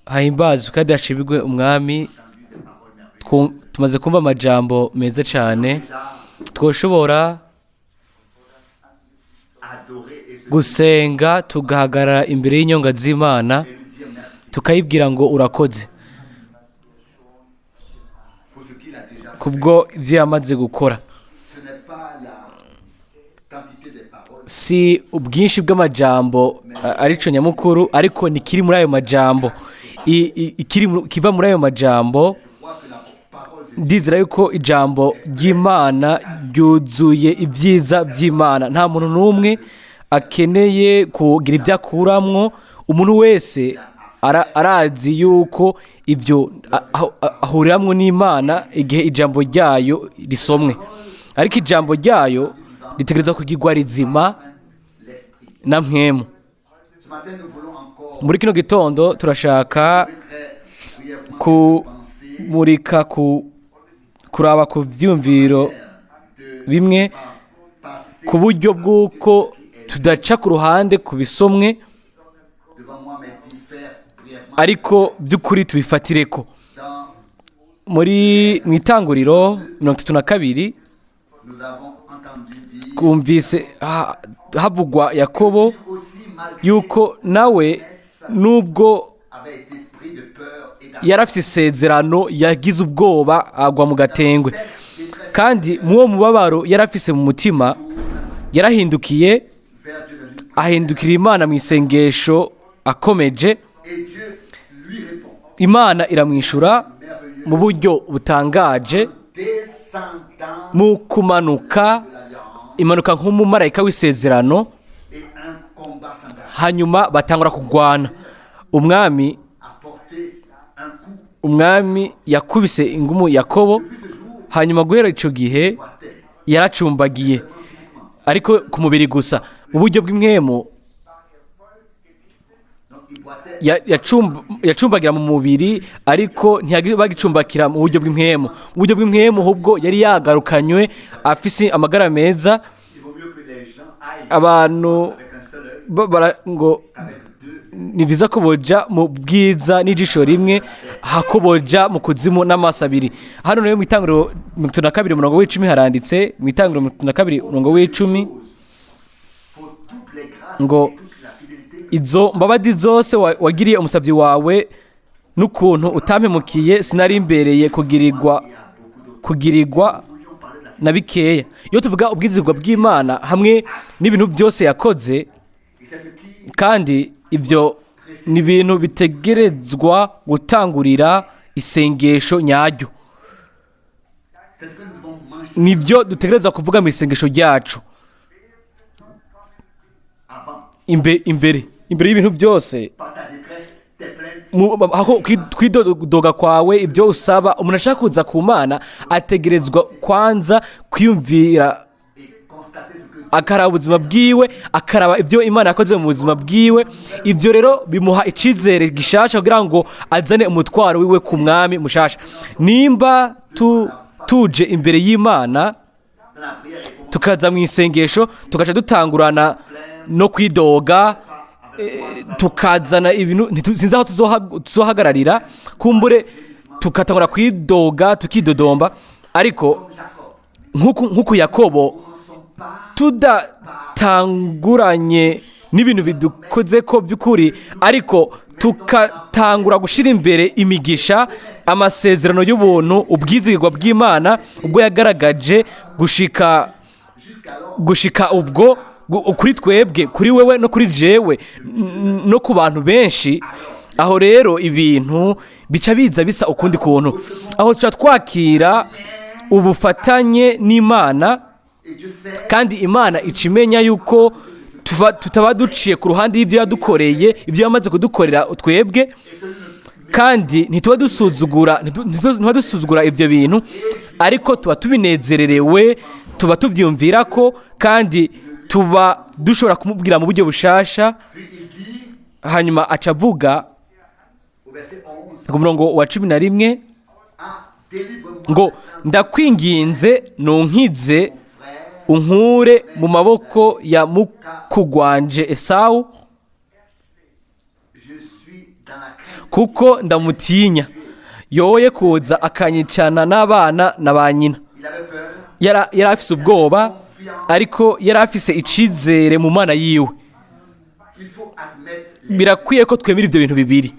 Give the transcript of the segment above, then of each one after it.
hahimbazwe kandi hashimigwe umwami. Tumaze kumva amajambo meza cyane, twoshobora gusenga tugahagarara imbere y'inyonga z'Imana tukayibwira ngo urakoze kubwo ibyo yamaze gukora. Si ubwinshi bw'amajambo arico nyamukuru, ariko ni kiri muri ayo majambo, kiva muri ayo majambo. Ndizera yuko ijambo ry'Imana ryuzuye ibyiza by'Imana. Nta muntu n'umwe akeneye kugira ibyo akuramwo. Umuntu wese arazi yuko ibyo ahuriramwo n'Imana igihe ijambo ryayo risomwe, ariko ijambo ryayo ritegerezwa kugirwa rizima na mpwemu. Muri kino gitondo turashaka kumurika kuraba ku vyumviro bimwe, ku buryo bw'uko tudaca ku ruhande ku bisomwe, ariko by'ukuri tubifatireko. Mu itanguriro 32 kumvise havugwa Yakobo yuko nawe nubwo yarafise isezerano yagize ubwoba agwa mu gatengwe, kandi muwo mubabaro yarafise mu mutima yarahindukiye ahindukira Imana mu isengesho akomeje. Imana iramwishura mu buryo butangaje, mu kumanuka imanuka nk'umumarayika w'isezerano, hanyuma batangura kugwana. Umwami yakubise ingumu Yakobo, hanyuma guhera ico gihe yaracumbagiye, ariko ku mubiri gusa. Uburyo bw'impwemu yacumbagira mu mubiri, ariko ntiyagicumbakira mu buryo bw'impwemu. Mu buryo bw'impwemu ahubwo yari yagarukanywe afise amagara meza. Abantu ngo ni byiza ko boja mu bwiza n'ijisho rimwe hako boja mu kuzimu n'amaso abiri. Hano nayo mu itanguriro 32:10 haranditse, mu itanguriro 32:10 ngo izo mbabazi zose wagiriye umusavyi wawe n'ukuntu utampemukiye sinari imbereye kugirirwa na bikeya. Iyo tuvuga ubwizigwa bw'Imana hamwe n'ibintu byose yakoze, kandi ibyo ni ibintu bitegerezwa gutangurira isengesho nyaryo. Nibyo dutegerezwa kuvuga mu isengesho ryacu imbere y'ibintu byose. Aho kwidoga kwawe, ibyo usaba, umuntu ashaka kuza ku Mana ategerezwa kwanza kwiyumvira, akaraba ubuzima bwiwe, akaraba ibyo Imana yakoze mu buzima bwiwe. Ibyo rero bimuha icizere gishasha kugira ngo azane umutwaro wiwe ku mwami mushasha. Nimba tuje imbere y'Imana tukaza mu isengesho, tugaca dutangurana no kwidoga, tukazana ibintu sinzi aho tuzohagararira, kumbure tukatangura kwidoga tukidodomba. Ariko nk'uko Yakobo tudatanguranye n'ibintu bidukoze ko by'ukuri, ariko tukatangura gushira imbere imigisha, amasezerano y'ubuntu, ubwizigwa bw'Imana ubwo yagaragaje gushika ubwo kuri twebwe, kuri wewe no kuri jewe no ku bantu benshi. Aho rero ibintu bica biza bisa ukundi kuntu. Aho tuca twakira ubufatanye n'Imana, kandi Imana icimenya yuko tutaba duciye ku ruhande y'ibyo yadukoreye, ibyo yamaze kudukorera twebwe, kandi ntituba dusuzugura ibyo bintu, ariko tuba tubinezererewe, tuba tubyumvira ko, kandi tuba dushobora kumubwira mu buryo bushasha. Hanyuma aca avuga ku murongo wa 11 ngo ndakwinginze nunkize unkure mu maboko ya mukugwanje Esawu, kuko ndamutinya, yoye kuza akanyicana n'abana na ba nyina. Yari afise ubwoba, ariko yari afise icizere mu Mana yiwe. Birakwiye ko twemera ibyo bintu bibiri,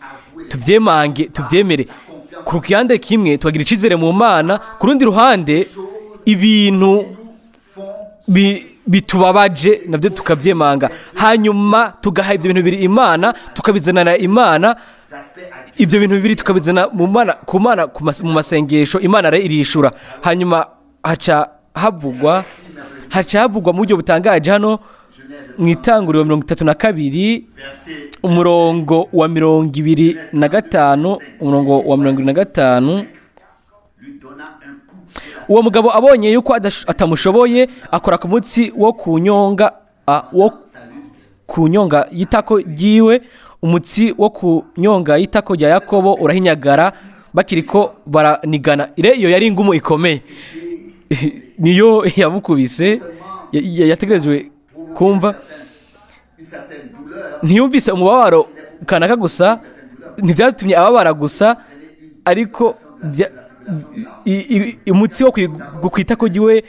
tuvyemange, tuvyemere. Ku ruhande kimwe tubagira icizere mu Mana, ku rundi ruhande ibintu bitubabaje nabyo tukavyemanga, hanyuma tugaha ibyo bintu bibiri Imana, tukabizanana Imana. Ibyo bintu bibiri tukabizana mu Mana, ku Mana mu masengesho, Imana irishura. Hanyuma haca havugwa mu buryo butangaje hano mu Itanguriro 32 umurongo wa 25, umurongo wa 25. Uwo mugabo abonye yuko atamushoboye, akora ku mutsi wo kunyonga y'itako ryiwe. Umutsi wo kunyonga y'itako rya Yakobo urahinyagara, bakiriko baranigana. Iyo yari ingumu ikomeye, niyo yamukubise. Yategerejwe kumva, ntiyumvise umubabaro kanaka gusa, ntibyatumye ababara gusa, ariko umutsi wo kwitako ryiwe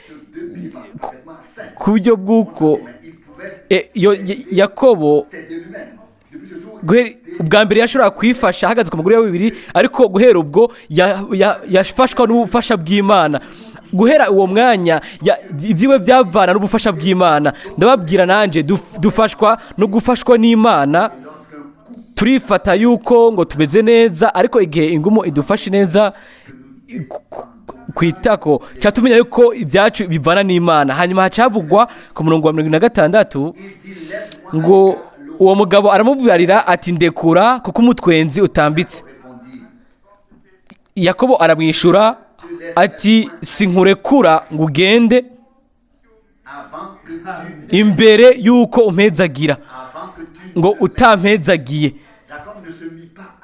ku buryo bw'uko Yakobo ubwa mbere yashobora kwifasha ahagaze ku maguru ya bibiri, ariko guhera ubwo yafashwa n'ubufasha bw'Imana. Guhera uwo mwanya ibyiwe byavana n'ubufasha bw'Imana. Ndababwira nanje dufashwa no gufashwa n'Imana. Turifata yuko ngo tumeze neza, ariko igihe ingumu idufashe neza kwitako, cyatumenya yuko ibyacu bivana n'Imana. Hanyuma hacavugwa ku murongo wa 26 ngo uwo mugabo aramubwirira ati ndekura, kuko umutwenzi utambitse. Yakobo aramwishura ati sinkurekura ngo ugende imbere yuko umpezagira, ngo utampezagiye.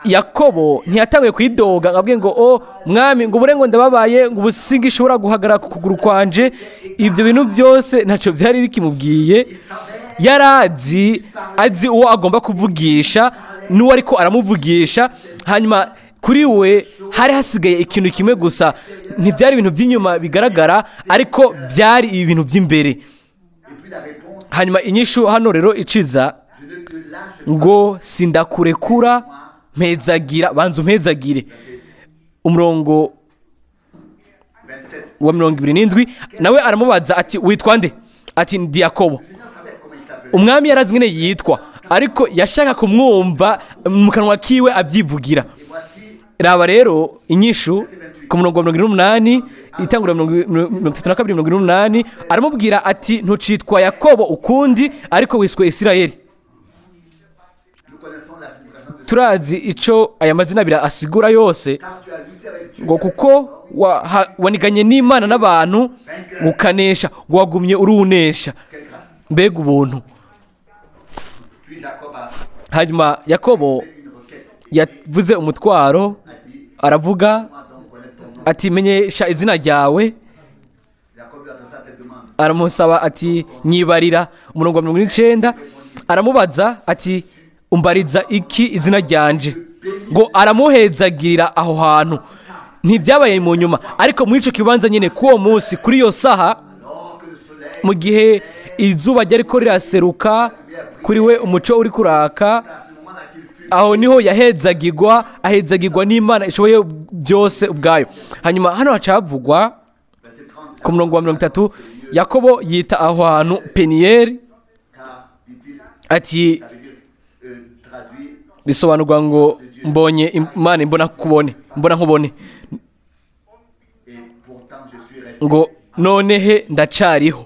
Yakobo ntiyatanguye kwidoga ngo abwe ngo mwami ngo uburengo ndababaye, ngo ubusingi ishobora guhagarara ku kuguru kwanje. Ibyo bintu byose ntacyo byari bikimubwiye. Yarazi uwo agomba kuvugisha n'uwo ariko aramuvugisha. Hanyuma kuri we hari hasigaye ikintu kimwe gusa, ntibyari ibintu by'inyuma bigaragara, ariko byari ibintu by'imbere. Hanyuma inyishu hano rero iciza ngo sindakurekura, mpezagira, banza umpezagire. Umurongo wa 27 nawe aramubaza ati witwa nde? Ati ndi Yakobo. Umwami yarazi ngene yitwa, ariko yashaka kumwumva mu kanwa kiwe abyivugira. Raba rero inyishu ku murongo wa 28, Itanguriro 32:28, aramubwira ati ntucitwa Yakobo ukundi, ariko wiswe Isirayeli. Turazi ico aya mazina abiri asigura yose, ngo kuko waniganye n'Imana n'abantu ukanesha, ngo wagumye urunesha. Mbega ubuntu! Hanyuma Yakobo yavuze umutwaro, aravuga ati menyesha izina ryawe. Aramusaba ati nyibarira. Umurongo wa 29 aramubaza ati umbariza iki izina ryanje? Ngo aramuhezagirira aho hantu. Ntibyabaye mu nyuma, ariko muri ico kibanza nyene kuwo munsi, kuri iyo saha, mu gihe izuba ryariko riraseruka, kuri we umuco uri kuraka, aho niho ahezagirwa n'Imana ishoboye byose ubwayo. Hanyuma hano hacavugwa ku murongo wa 30, Yakobo yita aho hantu Peniyeli, ati bisobanurwa ngo mbonye Imana mbona nkubone, ngo nonehe ndacariho.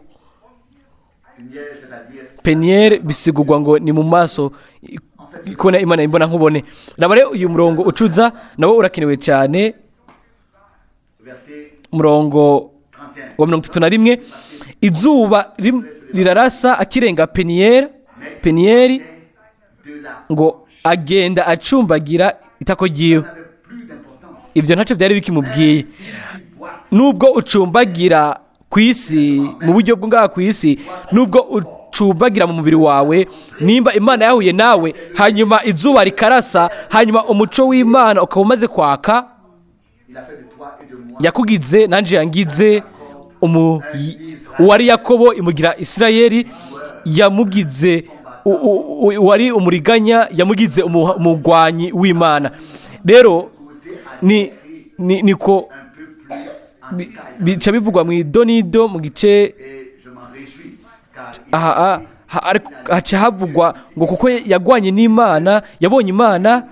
Peniyeli bisigurwa ngo ni mu maso kubona Imana mbona nkubone. Raba rero uyu murongo ucuza nawo urakenewe cyane. Murongo wa 31, izuba rirarasa akirenga Peniyeli, ngo agenda acumbagira itako ryiwe. Ibyo ntacyo byari bikimubwiye. Nubwo ucumbagira ku isi, mu buryo bw'ngaha ku isi, nubwo cubagira mu mubiri wawe, nimba imana yahuye nawe hanyuma izuba rikarasa, hanyuma umuco w'imana ukaba umaze kwaka, yakugize nanjye yangize uwari Yakobo imugira Isirayeli, yamugize uwari umuriganya yamugize umugwanyi w'Imana. Rero niko bica bivugwa mu idonido mu gice haca havugwa ngo kuko yagwanye n'Imana, yabonye Imana,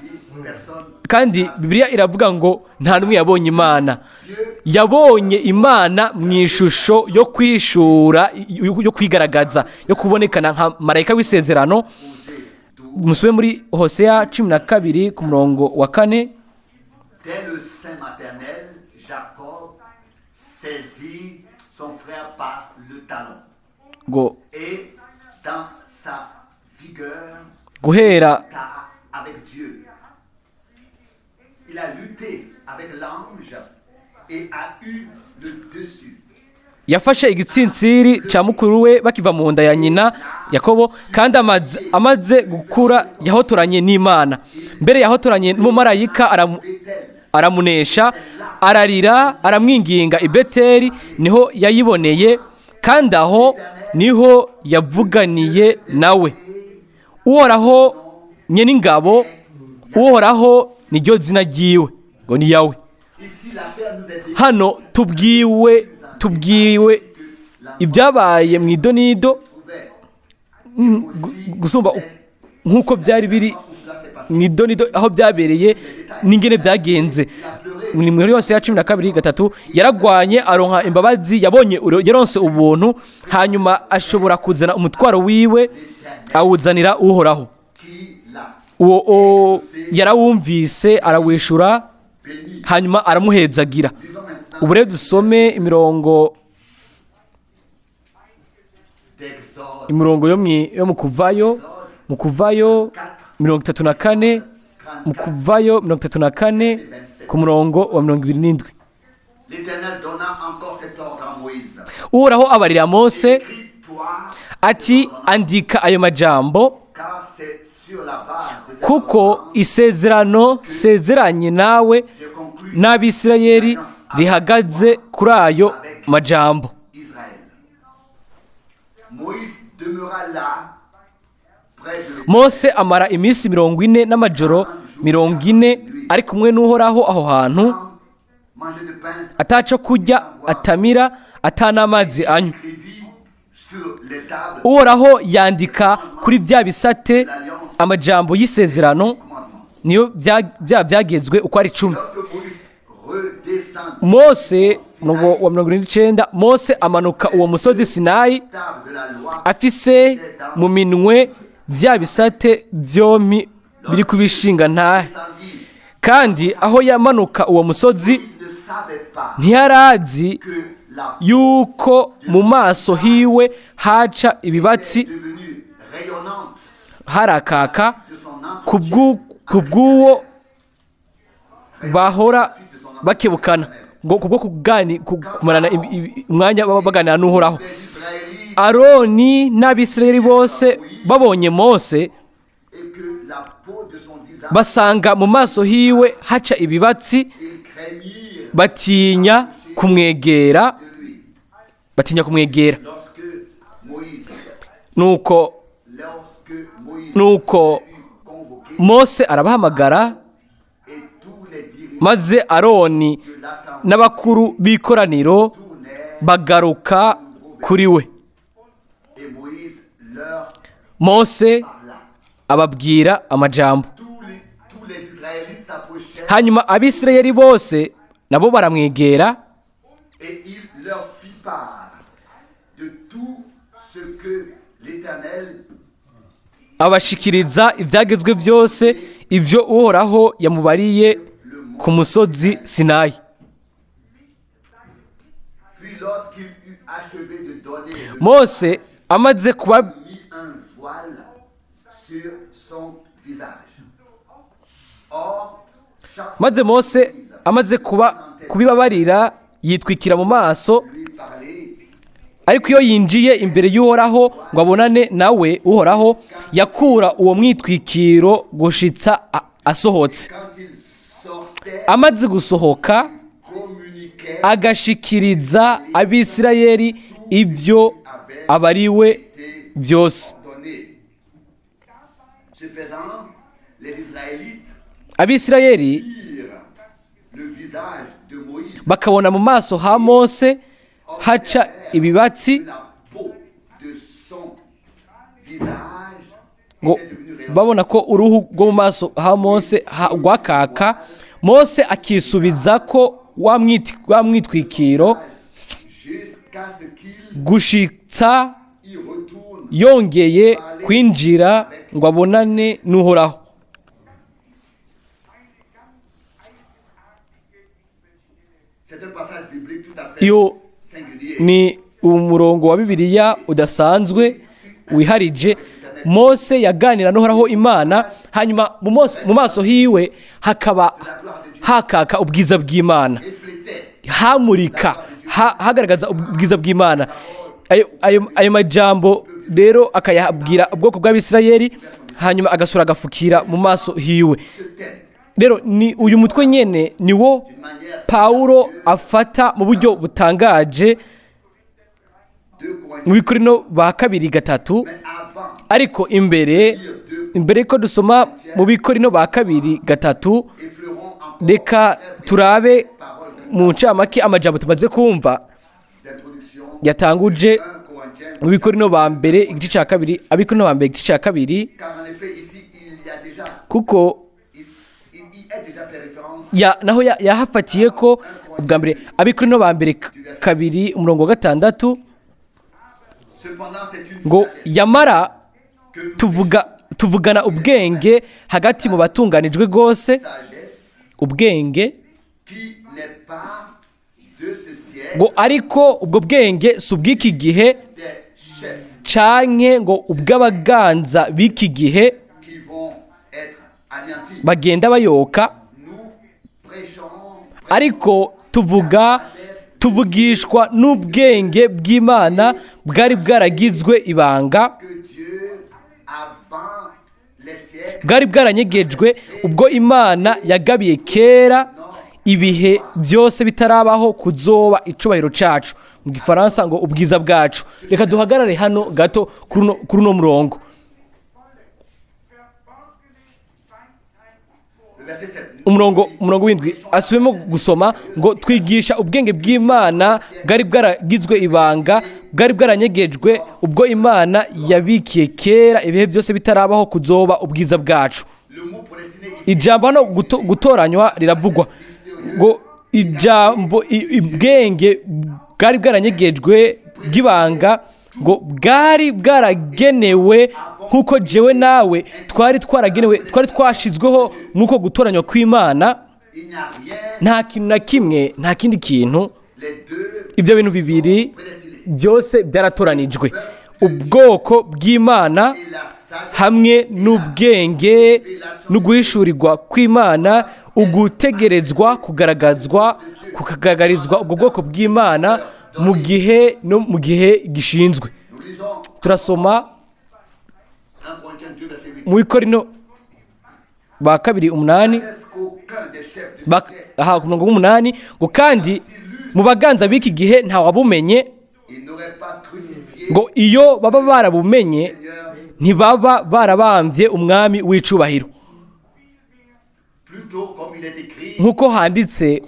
kandi Bibiliya iravuga ngo nta n'umwe yabonye Imana. Yabonye Imana mu ishusho yo kwishura, yo kwigaragaza, yo kubonekana nka marayika w'isezerano. Musube muri Hoseya 12 ku murongo wa 4. Dès le sein maternel, Jacob saisit son frère par le talon. Et dans sa vigueur, guhera avec Dieu. Il a lutté avec l'ange et a eu le dessus. Yafashe igitsintsiri ca mukuru we bakiva mu nda ya nyina Yakobo, kandi amaze gukura yahotoranye n'Imana. Mbere yahotoranye n'umumarayika aramunesha, ararira, aramwinginga i Beteli, niho yayiboneye, kandi aho niho yavuganiye nawe. Uhoraho nyene ingabo, Uhoraho niryo zina ryiwe, ngo ni Yawe. Hano tubwiwe ibyabaye mu idonido gusumba nk'uko byari biri mu idonido aho byabereye n'ingene byagenze. Ni muri yose ya 12:3 yaragwanye, aronka imbabazi, yaronse ubuntu, hanyuma ashobora kuzana umutwaro wiwe awuzanira Uhoraho. Uwo yarawumvise, arawishura, hanyuma aramuhezagira. Ubu rero dusome imirongo yo mu Kuvayo 34, mu Kuvayo 34 ku murongo wa 27. Uhoraho abarira Mose ati, andika ayo majambo, kuko isezerano sezeranye nawe n'Abisirayeli rihagaze kuri ayo majambo. Mose amara iminsi 40 n'amajoro 40 ari kumwe n'Uhoraho aho hantu, ataco kurya, atamira, atanamazi anywa. Uhoraho yandika kuri bya bisate amajambo y'isezerano, niyo byagezwe uko ari 10. Mose wa 29, Mose amanuka uwo musozi Sinayi afise mu minwe bya bisate byomi biri kubishinga ntahe, kandi aho yamanuka uwo musozi ntiyarazi yuko mu maso hiwe haca ibibatsi harakaka kubw'uwo bahora bakebukana, ngo kubwo kumarana umwanya baganira n'Uhoraho. Aroni n'Abisirayeli bose babonye Mose, basanga mu maso hiwe haca ibibatsi, batinya kumwegera. Nuko Mose arabahamagara, maze Aroni n'abakuru b'ikoraniro bagaruka kuri we. Mose ababwira amajambo, hanyuma Abisirayeli bose nabo baramwegera, abashikiriza ibyagezwe byose ibyo Uhoraho yamubariye ku musozi Sinayi. Mose amaze kuba kubibabarira, yitwikira mu maso, ariko iyo yinjiye imbere y'uhoraho ngo abonane nawe uhoraho yakura uwo mwitwikiro gushitsa asohotse. Amaze gusohoka agashikiriza abisirayeli ibyo abariwe byose. Abisirayeli bakabona mu maso ha Mose haca ibibatsi, ngo babona ko uruhu rwo mu maso ha Mose rwakaka. Mose akisubiza ko wa mwitwikiro gushitsa yongeye kwinjira ngo abonane n'uhoraho. Iyo ni umurongo wa Bibiliya udasanzwe wiharije. Mose yaganira n'uhoraho Imana, hanyuma mu maso hiwe hakaba hakaka ubwiza bw'Imana, hamurika hagaragaza ubwiza bw'Imana. Ayo majambo rero akayabwira ubwoko bw'Abisirayeli, hanyuma agasura agafukira mu maso hiwe. Rero ni uyu mutwe nyene niwo Pawulo afata mu buryo butangaje mu Bikorino ba 2:3, ariko imbere ko dusoma mu Bikorino ba 2:3, reka turabe mu ncamake amajambo tumaze kumva yatanguje mu Bikorino ba mbere igice cya 2, Abikorino ba mbere igice cya 2, kuko naho yahafatiye ko ubwa mbere Abikorino ba mbere 2 umurongo wa 6 ngo yamara tuvugana ubwenge hagati mu batunganijwe rwose, ubwenge ngo ariko ubwo bwenge si ubw'iki gihe canke ngo ubw'abaganza b'iki gihe bagenda bayoka, ariko tuvugishwa n'ubwenge bw'Imana bwari bwaragizwe ibanga, bwari bwaranyegejwe ubwo Imana yagabiye kera ibihe byose bitarabaho kuzoba icubahiro cacu, mu gifaransa ngo ubwiza bwacu. Reka duhagarare hano gato kuri uno murongo. Umurongo w'indwi asubiyemo gusoma ngo twigisha ubwenge bw'Imana bwari bwaragizwe ibanga, bwari bwaranyegejwe ubwo Imana yabikiye kera ibihe byose bitarabaho kuzoba ubwiza bwacu. Ijambo hano gutoranywa riravugwa ngo ijambo ubwenge bwari bwaranyegejwe bw'ibanga, ngo bwari bwaragenewe nk'uko jewe nawe twari twashizweho nk'uko gutoranywa kw'Imana. Nta kintu na kimwe, nta kindi kintu, ibyo bintu bibiri byose byaratoranijwe, ubwoko bw'Imana hamwe n'ubwenge n'uguhishurirwa kw'Imana, ugutegerezwa kugaragarizwa ubwo bwoko bw'Imana mu gihe gishinzwe. Turasoma mu Bikorino ba 2:8 ku murongo w'8 ngo kandi mu baganza b'iki gihe ntawabumenye, ngo iyo baba barabumenye ntibaba barabambye umwami w'icubahiro. Nk'uko handitse,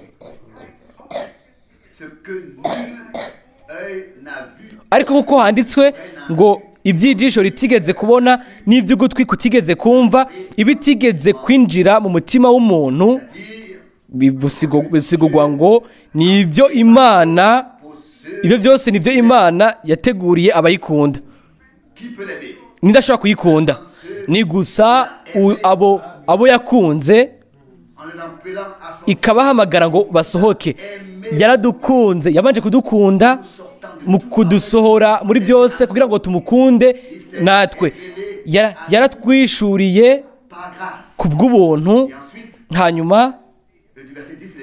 ariko nk'uko handitswe ngo iby'ijisho ritigeze kubona n'iby'ugutwi kutigeze kumva, ibitigeze kwinjira mu mutima w'umuntu, bisigurwa ngo ni ibyo Imana, ibyo byose ni byo Imana yateguriye abayikunda. Nidashobora kuyikunda ni gusa abo yakunze ikabahamagara ngo basohoke. Yaradukunze, yabanje kudukunda mu kudusohora muri byose kugira ngo tumukunde natwe. Yaratwishuriye ku bw'ubuntu, hanyuma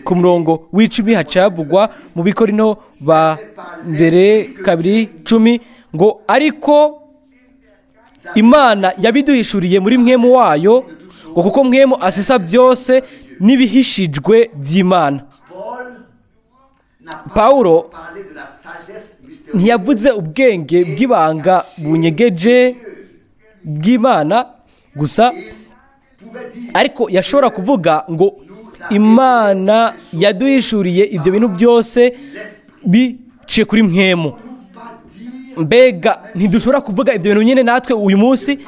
ku murongo w'icumi hacavugwa mu Bikorinto ba mbere 2:10 ngo ariko Imana yabiduhishuriye muri mwemu wayo ngo kuko mwemu asesa byose n'ibihishijwe by'Imana. Pawulo ntiyavuze ubwenge bw'ibanga bunyegeje bw'Imana gusa, ariko yashobora kuvuga ngo Imana yaduhishuriye ibyo bintu byose biciye kuri mwemu. Mbega ntidushobora kuvuga ibyo bintu nyine natwe uyu munsi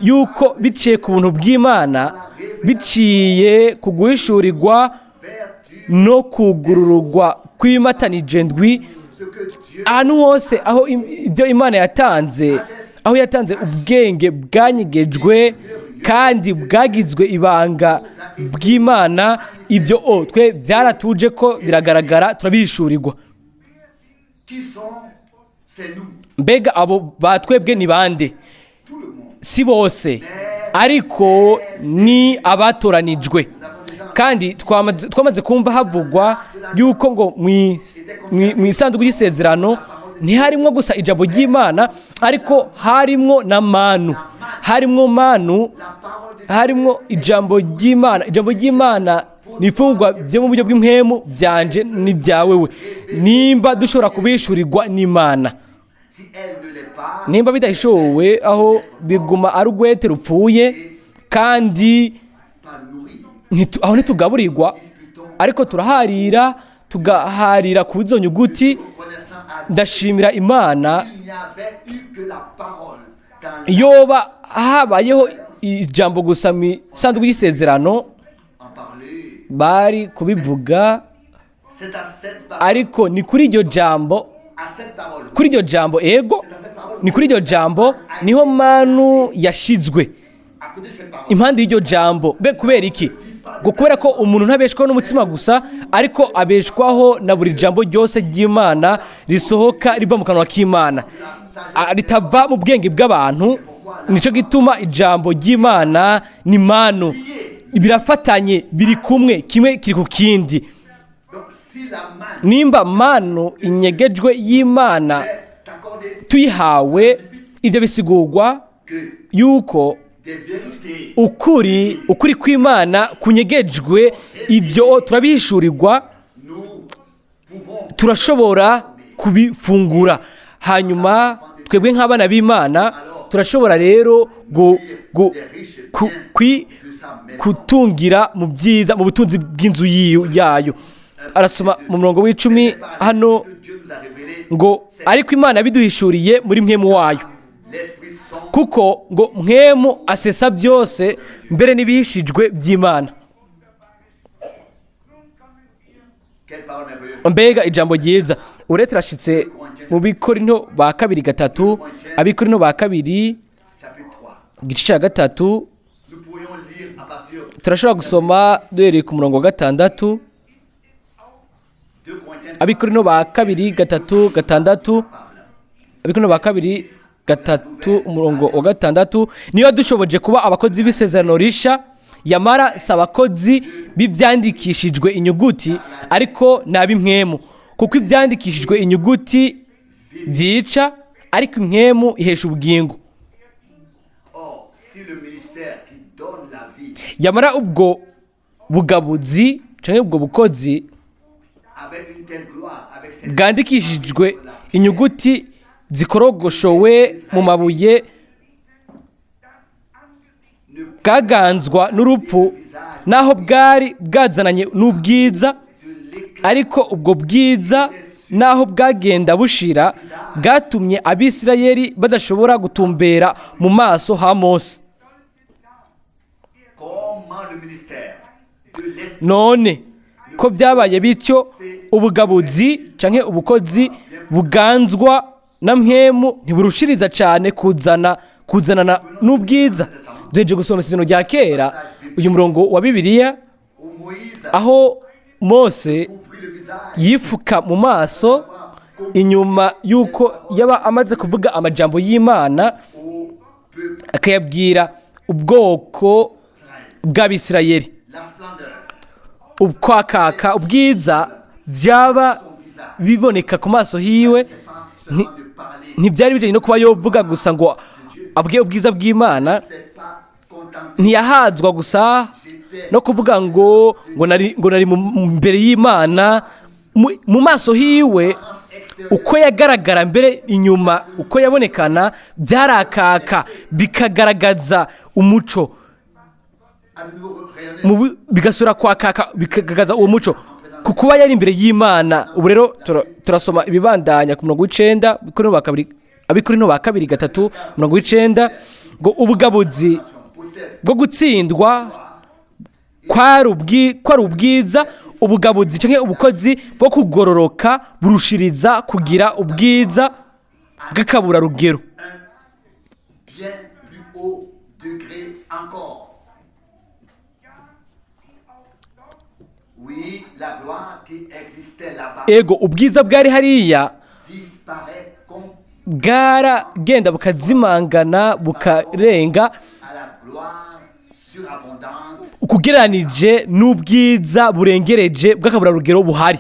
yuko biciye ku buntu bw'Imana, biciye ku guhishurirwa no kugururwa kw'imatanije ndwi ahantu hose aho ibyo Imana yatanze, aho yatanze ubwenge bwanyegejwe kandi bwagizwe ibanga bw'Imana, ibyo twe byaratuje ko biragaragara turabihishurirwa. Mbega abo batwebwe ni bande? Si bose, ariko ni abatoranijwe. Kandi twamaze kumva havugwa yuko ngo mu isanduku y'isezerano ntiharimwo gusa ijambo ry'Imana, ariko harimwo na manu, harimwo ijambo ry'Imana. Ijambo ry'Imana ni ifungwa byo mu buryo bw'impemu byanje n'ibyawe we, nimba dushobora kubishurirwa n'Imana. Nimba bidahishowe, aho biguma ari urwete rupfuye, kandi aho ntitugaburirwa, ariko turaharira, tugaharira ku izo nyuguti. Ndashimira Imana yoba habayeho ijambo gusa mu isanduku y'isezerano bari kubivuga, ariko ni kuri iryo jambo, ego ni kuri iryo jambo niho manu yashizwe impande y'iryo jambo. Kubera iki? ngo kubera ko umuntu ntabeshwaho n'umutima gusa, ariko abeshwaho na buri jambo ryose ry'Imana risohoka riva mu kanwa k'Imana, ritava mu bwenge bw'abantu. Nico gituma ijambo ry'Imana ni manu, birafatanye, biri kumwe, kimwe kiri ku kindi. Nimba manu inyegejwe y'Imana tuyihawe, ibyo bisigurwa yuko ukuri kw'Imana kunyegejwe, ibyo turabihishurirwa, turashobora kubifungura. Hanyuma twebwe nk'abana b'Imana turashobora rero kutungira mu byiza, mu butunzi bw'inzu yayo. Arasoma mu murongo w'icumi hano ngo ariko Imana yabiduhishuriye muri mwemu wayo, kuko ngo mwemu asesa byose mbere n'ibihishijwe by'Imana. Mbega ijambo ryiza. Uretse rashitse mu Bikorinto ba 2:3, Abikorinto ba 2 igice cya 3, turashobora gusoma duhereye ku murongo wa 6. Abikorinto ba 2:3, Abikorinto ba 2:3 umurongo wa 6. Niyo dushoboje kuba abakozi b'isezerano risha, yamara si abakozi b'ibyandikishijwe inyuguti, ariko ni ab'impwemu. Kuko ibyandikishijwe inyuguti byica, ariko impwemu ihesha ubugingo. Yamara ubwo bugabuzi cyangwa ubwo bukozi bwandikishijwe inyuguti zikorogoshowe mu mabuye, bwaganzwa n'urupfu, naho bwari bwazananye n'ubwiza, ariko ubwo bwiza naho bwagenda bushira, bwatumye Abisirayeli badashobora gutumbera mu maso ha Mose. None ko byabaye bityo, ubugabuzi canke ubukozi buganzwa na mpwemu ntiburushiriza cyane kuzanana n'ubwiza. Duheje gusoma isezerano rya kera, uyu murongo wa Bibiliya, aho Mose yifuka mu maso inyuma yuko yaba amaze kuvuga amajambo y'Imana, akayabwira ubwoko bw'Abisirayeli. ukwakaka ubwiza byaba biboneka ku maso hiwe ntibyari bijyanye no kuba yovuga gusa ngo abwe ubwiza bw'Imana. Ntiyahazwa gusa no kuvuga ngo nari mbere y'Imana. Mu maso hiwe uko yagaragara mbere inyuma uko yabonekana byarakaka bikagaragaza umuco, bigasura kwakaka bikagaragaza uwo muco ku kuba yari imbere y'Imana. Ubu rero turasoma ibibandanya ku 9 Abikorinto ba 2:3 ngo ubugabuzi bwo gutsindwa kwari ubwiza, ubugabuzi cyangwa ubukozi bwo kugororoka burushiriza kugira ubwiza bw'akaburarugero. Ego ubwiza bwari hariya bwaragenda bukazimangana bukarenga ukugereranije n'ubwiza burengereje bw'akaburarugero buhari.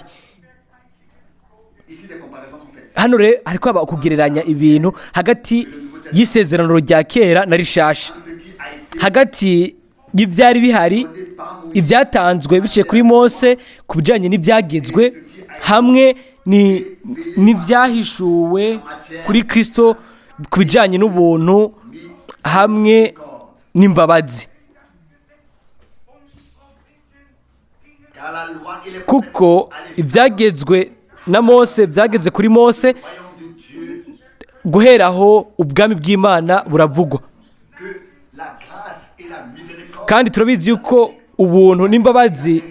Hano rero ariko haba ukugereranya ibintu hagati y'isezerano rya kera na rishasha, hagati y'ibyari bihari, ibyatanzwe biciye kuri Mose ku bijyanye n'ibyagezwe, hamwe n'ibyahishuwe kuri Kristo ku bijyanye n'ubuntu hamwe n'imbabazi. Kuko ibyagezwe na Mose byageze kuri Mose, guheraho ubwami bw'Imana buravugwa. Kandi turabizi yuko ubuntu n'imbabazi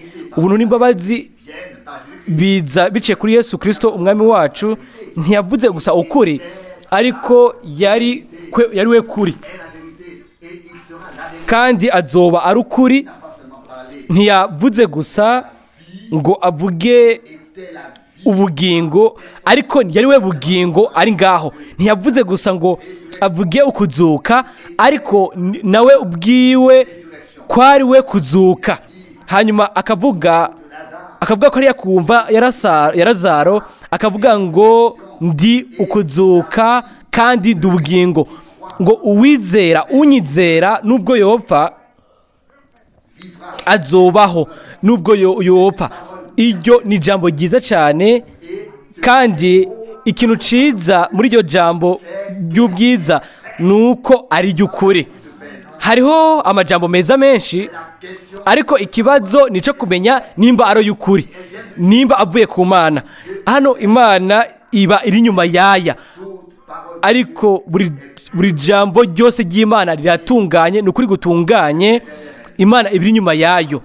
biza biciye kuri Yesu Kristo umwami wacu. Ntiyavuze gusa ukuri, ariko yari we kuri, kandi azoba ari ukuri. Ntiyavuze gusa ngo avuge ubugingo, ariko yari we bugingo ari ngaho. Ntiyavuze gusa ngo avuge ukuzuka, ariko nawe ubwiwe kwari we kuzuka. Hanyuma akavuga ko ari yakumva ya Lazaro, akavuga ngo ndi ukuzuka kandi ndi ubugingo, ngo unyizera nubwo yopfa azobaho nubwo yopfa. Iryo ni ijambo ryiza cyane, kandi ikintu ciza muri iryo jambo ry'ubwiza ni uko ari iry'ukuri. Hariho amajambo meza menshi, ariko ikibazo ni cyo kumenya nimba ari y'ukuri, nimba avuye ku Mana. Hano Imana iba iri inyuma yaya, ariko buri jambo ryose ry'Imana riratunganye, ni ukuri gutunganye. Imana iba iri inyuma yayo.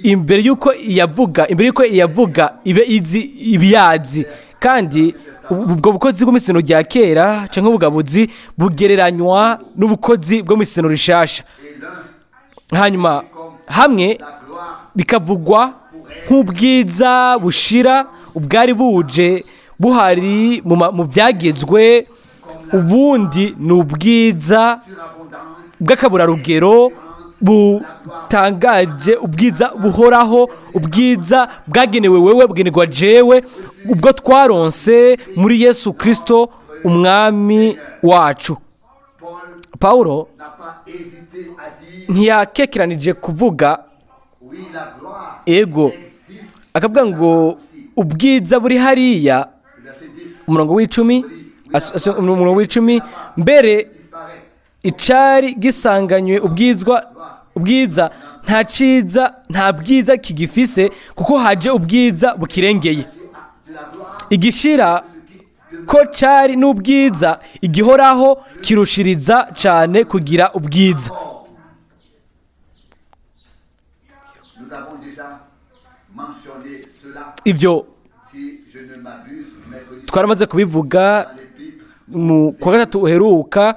Imbere y'uko iyavuga ibe izi ibyazi. Kandi ubwo bukozi bwo mu isezerano rya kera cyangwa ubugabuzi bugereranywa n'ubukozi bwo mu isezerano rishasha, hanyuma hamwe bikavugwa nk'ubwiza bushira ubwari buje buhari mu byagezwe. Ubundi ni ubwiza bw'akaburarugero butangaje, ubwiza buhoraho, ubwiza bwagenewe wewe, bwenerwa jewe, ubwo twaronse muri Yesu Kristo umwami wacu. Paulo ntiyakekeranije kuvuga ego, akavuga ngo ubwiza buri hariya. Umurongo w'icumi, mbere icari gisanganywe ubwiza nta bwiza kigifise, kuko haje ubwiza bukirengeye. Igishira ko cari n'ubwiza igihoraho kirushiriza cyane kugira ubwiza. Ibyo twaramaze kubivuga mu kwa gatatu uheruka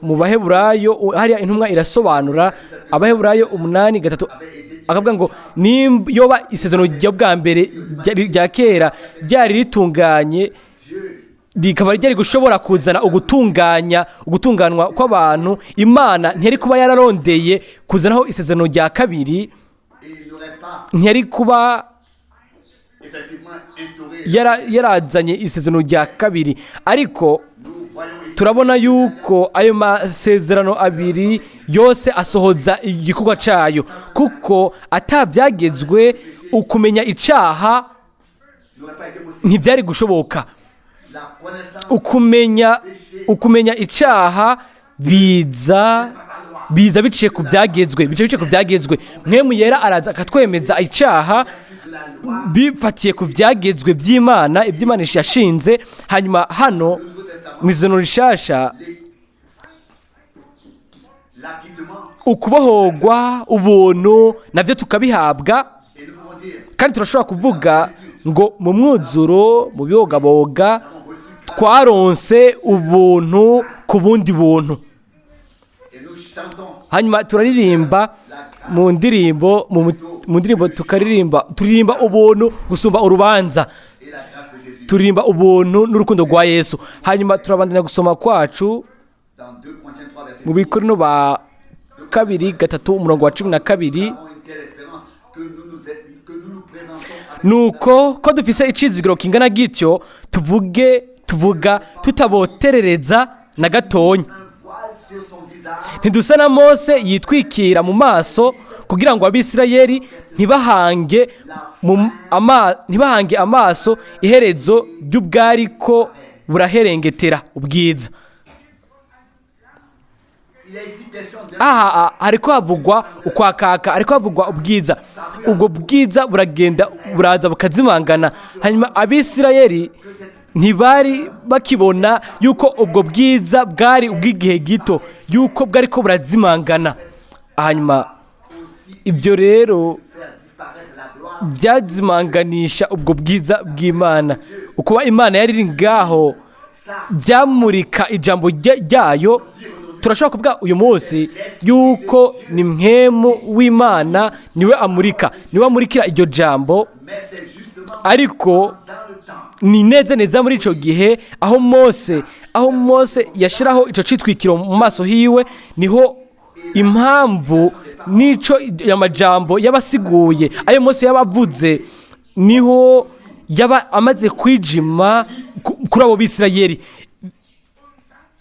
mu Baheburayo. Hariya intumwa irasobanura Abaheburayo 8:3, akavuga ngo yoba isezerano rya bwa mbere rya kera ryari ritunganye, rikaba ryari gushobora kuzana ugutunganwa kw'abantu, Imana ntiyari kuba yararondeye kuzanaho isezerano rya kabiri, ntiyari kuba effectivement instauré. yarazanye isezerano rya kabiri, ariko Nous voyons ici turabona yuko ayo masezerano abiri yose asohoza igikorwa cyayo, kuko atabyagezwe ukumenya icyaha n'aurait pas été possible. ntibyari gushoboka. La connaissance ukumenya icyaha biza biciye ku byagezwe. Mwemu yera araza akatwemeza icyaha de la loi bifatiye ku byagezwe by'Imana, iby'Imana yashinze. Hanyuma hano mu izina rishasha, l'acquittement, ukubohorwa, ubuntu nabyo tukabihabwa, et nous pouvons dire kandi turashobora kuvuga ngo mu mwuzuro, mu bibogaboga, twaronse ubuntu ku bundi buntu. et nous chantons Hanyuma turaririmba mu ndirimbo turirimba ubuntu gusumba urubanza, et la grâce de Jésus. turirimba ubuntu n'urukundo rwa Yesu. Hanyuma turabandanya gusoma kwacu Dans 2Korintri 3 verset mu Bikorino ba 2:3 umurongo wa 12. nous avons une telle espérance que nous nous présentons avec Nuko ko dufise icizigiro kingana gityo tuvuga tutaboterereza na gatonya. un voile sur son visage Ntidusa na Mose yitwikira mu maso kugira ngo Abisirayeli ntibahange amaso iherezo ry'ubwariko buraherengetera ubwiza. il y a ici question d'un Aha hariko havugwa ukwakaka, hariko havugwa ubwiza. Ubwo bwiza buragenda buraza bukazimangana. Hanyuma Abisirayeli ntibari bakibona yuko ubwo bwiza bwari ubw'igihe gito, yuko bwariko burazimangana. Hanyuma ibyo rero faire disparaître la gloire byazimanganisha ubwo bwiza bw'Imana. Ukuba Imana yari iri ngaho byamurika ijambo ryayo. Turashobora kuvuga uyu munsi yuko ni Mwemu w'Imana niwe amurikira iryo jambo, mais c'est justement ariko dans le temps ni neza muri ico gihe aho Mose yashiraho ico citwikiro mu maso hiwe, niho impamvu nico amajambo yabasiguye ayo Mose yabavuze, niho yaba amaze kwijima kuri abo Bisirayeli.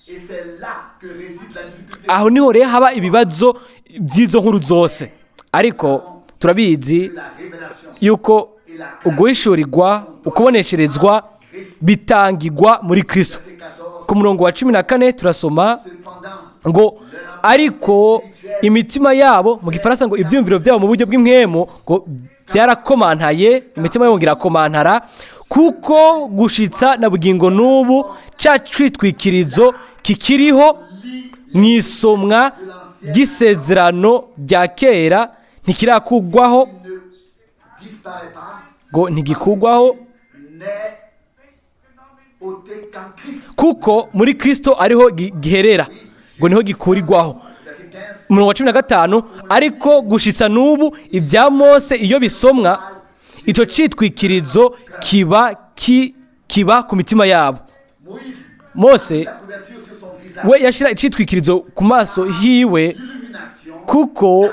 et c'est là que réside la difficulté. Aho niho rero haba ibibazo by'izo nkuru zose, ariko turabizi La révélation yuko uguhishurirwa, ukubonesherezwa bitangirwa muri Kristo. c'est 14 Ku murongo wa 14 turasoma cependant ngo ariko imitima yabo, mu gifaransa ngo ibyiyumviro byabo mu buryo bw'imwemu ngo byarakomantaye, imitima yabo irakomantara, kuko gushitsa na bugingo n'ubu ca citwikirizo kikiriho mu isomwa ry'isezerano rya kera ntikirakugwaho, ne disparaît pas, ngo ntigikugwaho, n'est ôté qu'en Christ. kuko muri Kristo ariho giherera, ngo niho gikurirwaho. Verset 15 Umurongo wa 15, ariko gushitsa n'ubu ibya Mose iyo bisomwa, ico citwikirizo kiba ku mitima yabo. Mose la couverture sur son visage, we yashira icitwikirizo ku maso hiwe, l'illumination kuko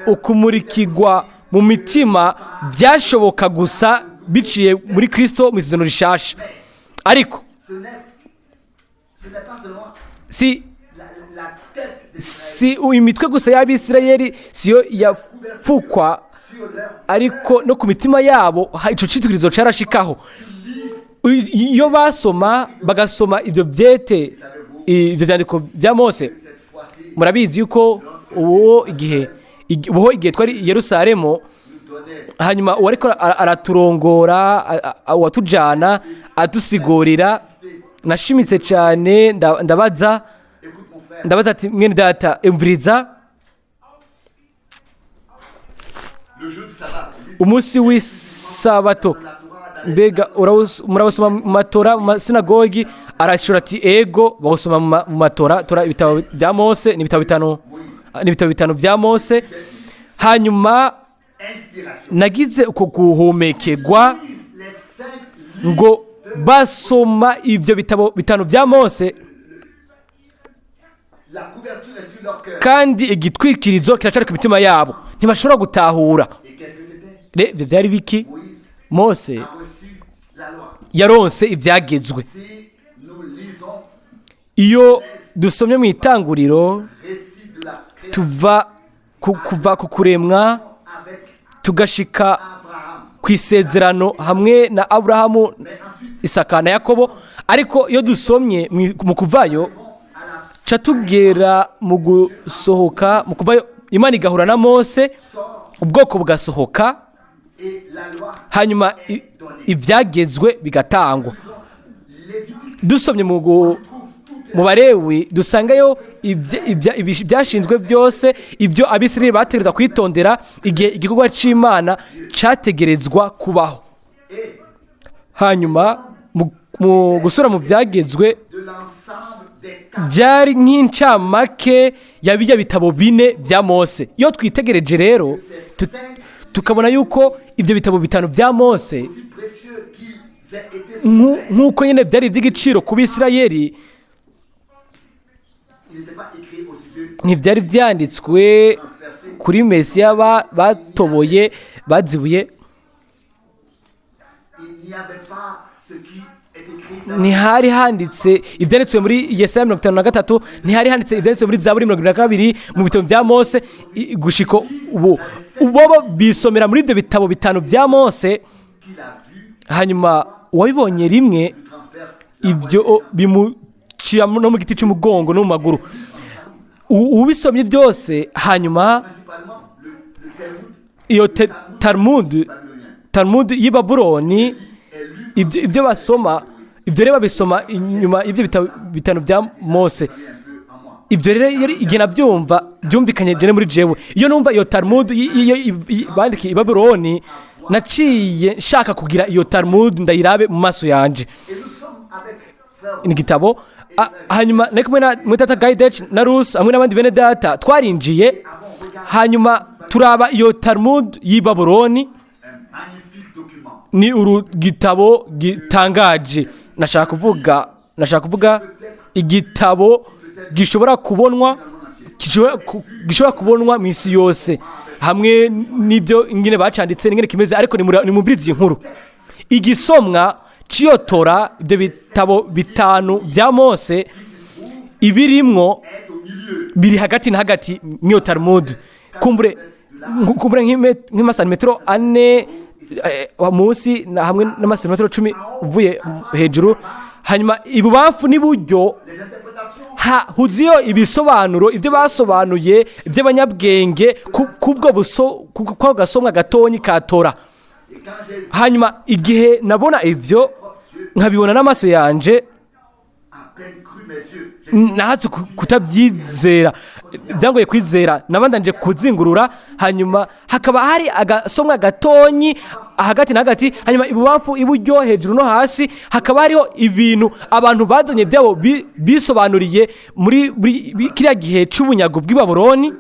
ukumurikirwa mu mitima byashoboka gusa biciye muri Kristo mu isezerano rishasha. Ariko ce n'est pas seulement si la tête des imitwe gusa y'Abisirayeli siyo yafukwa, sur leur ariko no ku mitima yabo ico citwikirizo carashikaho. Iyo bagasoma ibyo byandiko bya Mose, cette fois-ci murabizi yuko uwo igihe twari i Yerusalemu, nous donnait hanyuma uwo ariko araturongora, uwatujana adusigurira, nashimitse cyane, ndabaza écoute mon frère, ati mwene data emviriza, le jour du sabbat, umunsi w'isabato la Torah mbega murabusoma mu matora mu masinagogi? Arashura ati ego, bagusoma mu matora, ibitabo bya Mose n'ibitabo bitanu bya Mose. Hanyuma inspiration. nagize uko guhumekegwa Les 5 ngo basoma ibyo bitabo bitanu bya Mose, la couverture est sur leur cœur. kandi igitwikirizo kiracari ku mitima yabo, ntibashobora gutahura. Et qu'est-ce que c'était? ibyo byari biki? Moïse Mose a reçu la loi. yaronse ibyagezwe. Si nous lisons Iyo dusomye mu itanguriro récit de la création kuva ku kuremwa avec tugashika Abraham, ku isezerano hamwe na Aburahamu, mais ensuite Isaka na Yakobo, ariko iyo dusomye mu kuvayo à la ca tugera mu gusohoka, mu kuvayo Imana igahura na Mose, ubwoko bugasohoka, et la loi hanyuma ibyagezwe bigatangwa. lévitique Dusomye mu Balewi dusangayo ibyashinzwe byose, ibyo Abisirayeli bategerezwa kwitondera igihe igikorwa cy'Imana cyategerezwa kubaho. et Hanyuma mu gusura mu byagezwe de l'ensemble des quatre byari nk'incamake ya bijya bitabo bine bya Mose. Iyo twitegereje rero tukabona yuko ibyo bitabo bitanu bya Mose si précieux qu'ils aient été, nk'uko nyine byari iby'igiciro ku Bisirayeli, ils n'étaient pas écrits au sujet ntibyari byanditswe transversé. kuri Mesiya batoboye bazibuye, Il n'y avait pas ce qui est écrit dans ntihari handitse ibyanditswe muri Yesaya 53, ntihari handitse ibyanditswe muri Zaburi 22 mu bitabo bya Mose. Gushika ubu bo bisomera muri ibyo bitabo bitanu bya Mose, qu'il a vu, hanyuma uwabibonye rimwe il transperce ibyo bimucira no mu giti cy'umugongo no mu maguru. Ubisomye byose, hanyuma principalement le Talmud iyo Talmud babylonien. y'i Babuloni, ibyo basoma, ibyo rero babisoma inyuma y'ibyo bitabo bitanu bya Mose. Ibyo rero igihe nabyumva byumvikanye jene muri jewe, iyo numva iyo Talmud bandikiye i Babuloni, naciye nshaka kugira iyo Talmud ndayirabe mu maso yanje. Et nous sommes avec frère Ni igitabo. Hanyuma nari kumwe na Tata Gaidech na Rus hamwe n'abandi bene data, twarinjiye, hanyuma turaba iyo Talmud y'i Babuloni. un magnifique document. Ni urugitabo gitangaje. Nashaka kuvuga igitabo gishobora kubonwa mu isi yose, hamwe n'ibyo ingene bacanditse n'ingene kimeze, ariko ni mubirizi inkuru igisomwa ciyo Tora, ibyo bitabo bitanu bya Mose ibirimwo biri hagati na hagati n'iyo Talmud. kumbure nk'amasantimetero 4 munsi hamwe n'amasantimetero 10 uvuye hejuru. Hanyuma ibubamfu n'iburyo Les interprétations huziyo ibisobanuro, ibyo basobanuye iby'abanyabwenge kubwo gasomwa gatonyi ka Tora. et quand j'ai vu Hanyuma igihe nabona ibyo nkabibona n'amaso yanje, à peine cru mes yeux, nahatse kutabyizera, byangoye kwizera, nabandanje kuzingurura. Hanyuma hakaba hari agasomwa gatonyi hagati na hagati, hanyuma ibubamfu iburyo hejuru no hasi hakaba hariho ibintu abantu badonye byabo bisobanuriye muri kiriya gihe cy'ubunyago bw'i Babuloni.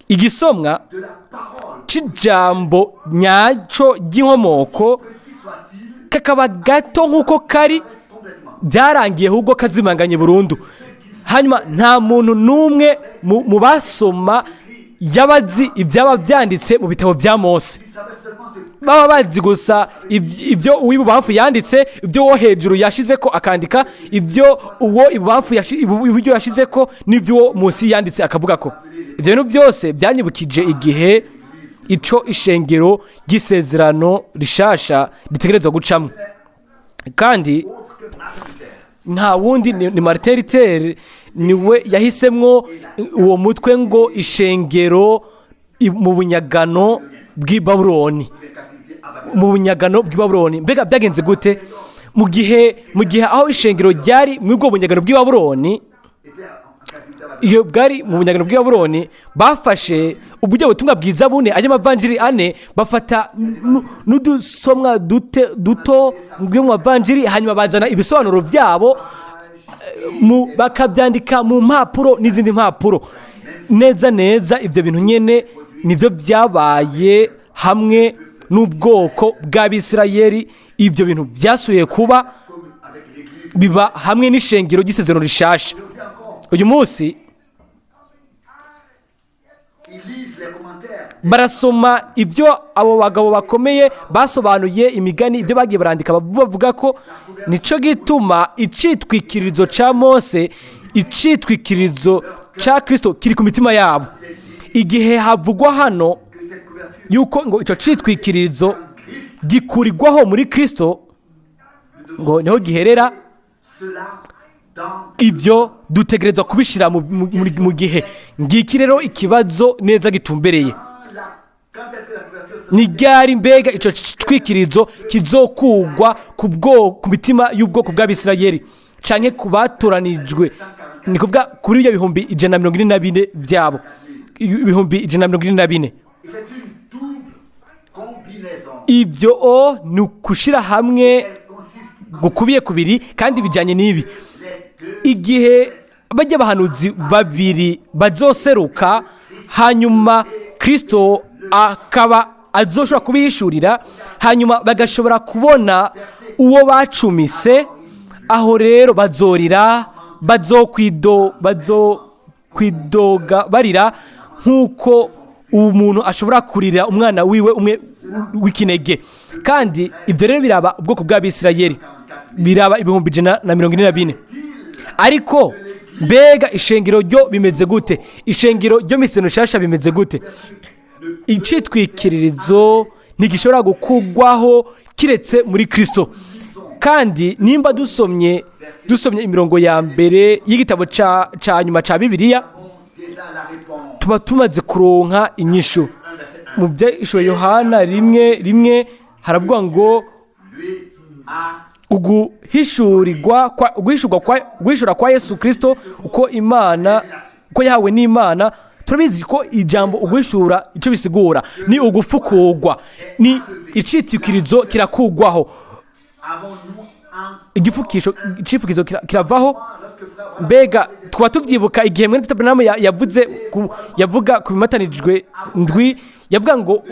Igisomwa de la parole, cy'ijambo nyacyo ry'inkomoko petit soit-il, kakaba gato nk'uko kari, complètement. byarangiye ahubwo kazimanganye burundu. Hanyuma nta muntu n'umwe mu basoma yabazi ibyaba byanditse mu bitabo bya Mose. Ils savaient seulement ce Baba bazi gusa ibyo uw'ibubamfu yanditse, ibyo uwo hejuru yashize ko akandika, ibyo uwo ibubamfu iburyo yashize ko, n'ibyo uwo munsi yanditse akavuga ko. Ibyo bintu byose byanyibukije igihe ico ishengero ry'isezerano rishasha ritegerezwa gucamo, kandi autre que Martin Luther. nta wundi ni Martin Luther, niwe yahisemwo uwo mutwe ngo ishengero mu bunyagano bw'i Babuloni. Mu bunyagano bw'i Babuloni mbega byagenze gute? Mu gihe aho ishengero ryari muri ubwo bunyagano bw'i Babuloni, iyo bwari mu bunyagano bw'i Babuloni, bafashe uburyo butumwa bwiza bune ay'amavanjiri 4, bafata n'udusomwa duto bwo mu mavanjiri, hanyuma bazana ibisobanuro byabo bakabyandika mu mpapuro n'izindi mpapuro. Neza ibyo bintu nyene nibyo byabaye hamwe n'ubwoko bw'Abisirayeli. Ibyo bintu byasuye kuba biba hamwe n'ishengero ry'isezerano rishasha. Uyu munsi Ils lisent les commentaires barasoma ibyo abo bagabo bakomeye basobanuye imigani, ibyo bagiye barandika bavuga ko nicyo gituma icitwikirizo cya Mose, icitwikirizo cya Kristo kiri ku mitima yabo. Igihe havugwa hano yuko ngo icyo citwikirizo gikurirwaho muri Kristo, ngo niho giherera, ibyo dutegerezwa kubishyira mu gihe ngiki. Rero ikibazo neza gitumbereye ni ryari mbega icyo citwikirizo kizokugwa ku mitima y'ubwoko bw'Abisirayeli canke ku batoranijwe, ni kuvuga kuri ibyo bihumbi 144 byabo, ibihumbi 144. Ibyo ni ukushyira hamwe gukubiye kubiri kandi bijyanye n'ibi. Igihe bajya abahanuzi babiri bazoseruka, hanyuma Kristo akaba azoshobora kubihishurira, hanyuma bagashobora kubona uwo bacumise, aho rero bazorira, bazokwidoga barira nk'uko umuntu ashobora kurira umwana wiwe umwe w'ikinege. Kandi ibyo rero biraba ubwoko bw'Abisirayeli, biraba ibihumbi 144. Ariko mbega ishengero ryo bimeze gute? Ishengero ryo miseno shasha bimeze gute? Icitwikiririzo ntigishobora gukugwaho kiretse muri Kristo. Kandi nimba dusomye imirongo ya mbere y'igitabo ca nyuma ca Bibiliya, tuba tumaze kuronka inyishu. Mu by'ishuro Yohana rimwe haravuga ngo guhishurwa kwa Yesu Kristo, uko yahawe n'Imana. Turabizi ko ijambo uguhishura icyo bisigura ni ugufukugwa, ni icitwikirizo kirakugwaho, icifukizo kiravaho. Mbega twaba tuvyibuka igihe Mwene Tabernamu yavuga ku bimatanijwe ndwi, yavuga ngo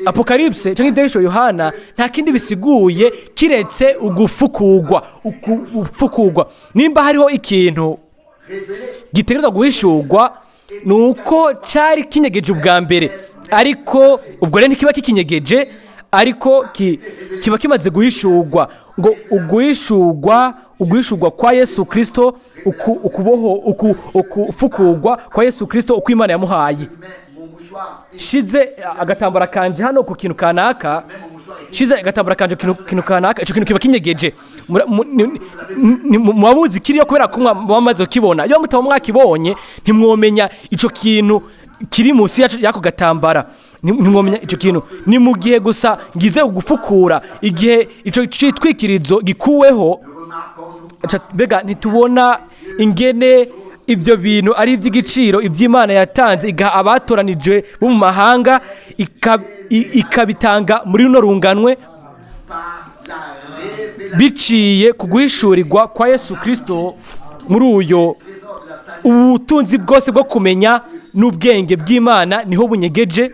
Apocalypse cyangwa iby'ishuro Yohana nta kindi bisiguye kiretse ugufukugwa. Nimba hariho ikintu gitegerezwa guhishurwa, ni uko cyari kinyegeje ubwa mbere, ariko ubwo rero ntikiba kikinyegeje, ariko kiba kimaze guhishurwa. Ngo uguhishurwa kwa Yesu Kristo, ukufukugwa kwa Yesu Kristo uko Imana yamuhaye. Shize agatambara kanje hano ku kintu kanaka, icyo kintu kiba kinyegeje. Mwabuzi kiriyo kubera ko mwamaze kukibona. Iyo mutaba mwakibonye ntimwomenya icyo kintu kiri munsi y'ako gatambara, ntimwomenya icyo kintu. Ni mu gihe gusa ngize gufukura, igihe icyo citwikirizo gikuweho, mbega ntitubona ingene ibyo bintu ari iby'igiciro, iby'Imana yatanze igaha abatoranijwe bo mu mahanga, ikabitanga muri runo runganwe biciye ku guhishurirwa kwa Yesu Kristo. Muri uyo ubutunzi bwose bwo kumenya n'ubwenge bw'Imana niho bunyegeje,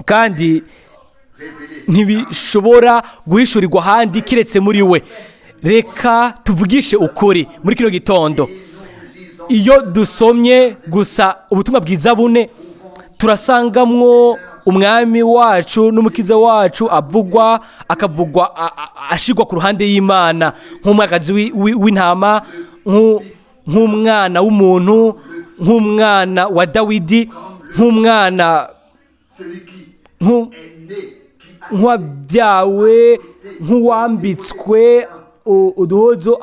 kandi ntibishobora guhishurirwa ahandi kiretse muri we. Reka tuvugishe ukuri muri kino gitondo. Iyo dusomye gusa ubutumwa bwiza bune, turasangamwo umwami wacu n'umukiza wacu akavugwa ashigwa ku ruhande y'Imana nk'umwagazi w'intama, nk'umwana w'umuntu, nk'umwana wa Dawidi, nk'umwana nk'uwabyawe, nk'uwambitswe uduhozo,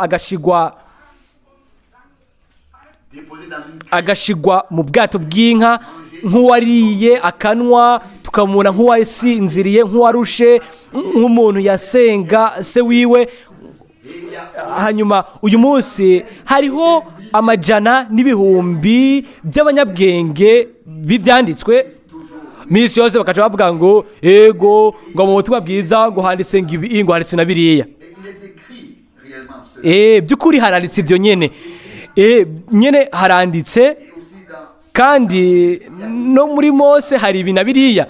agashigwa mu bwato bw'inka, nk'uwariye akanwa tukamubona nk'uwasinziriye, nk'uwarushe, nk'umuntu yasenga se wiwe. Hanyuma uyu munsi hariho amajana n'ibihumbi by'abanyabwenge b'ibyanditswe, minsi yose bakaca bavuga ngo ego ngo mu butumwa bwiza ngo handitse ngo handitse na biriya. By'ukuri haranditse ibyo nyene, nyene haranditse, kandi no muri Mose hari ibi na biriya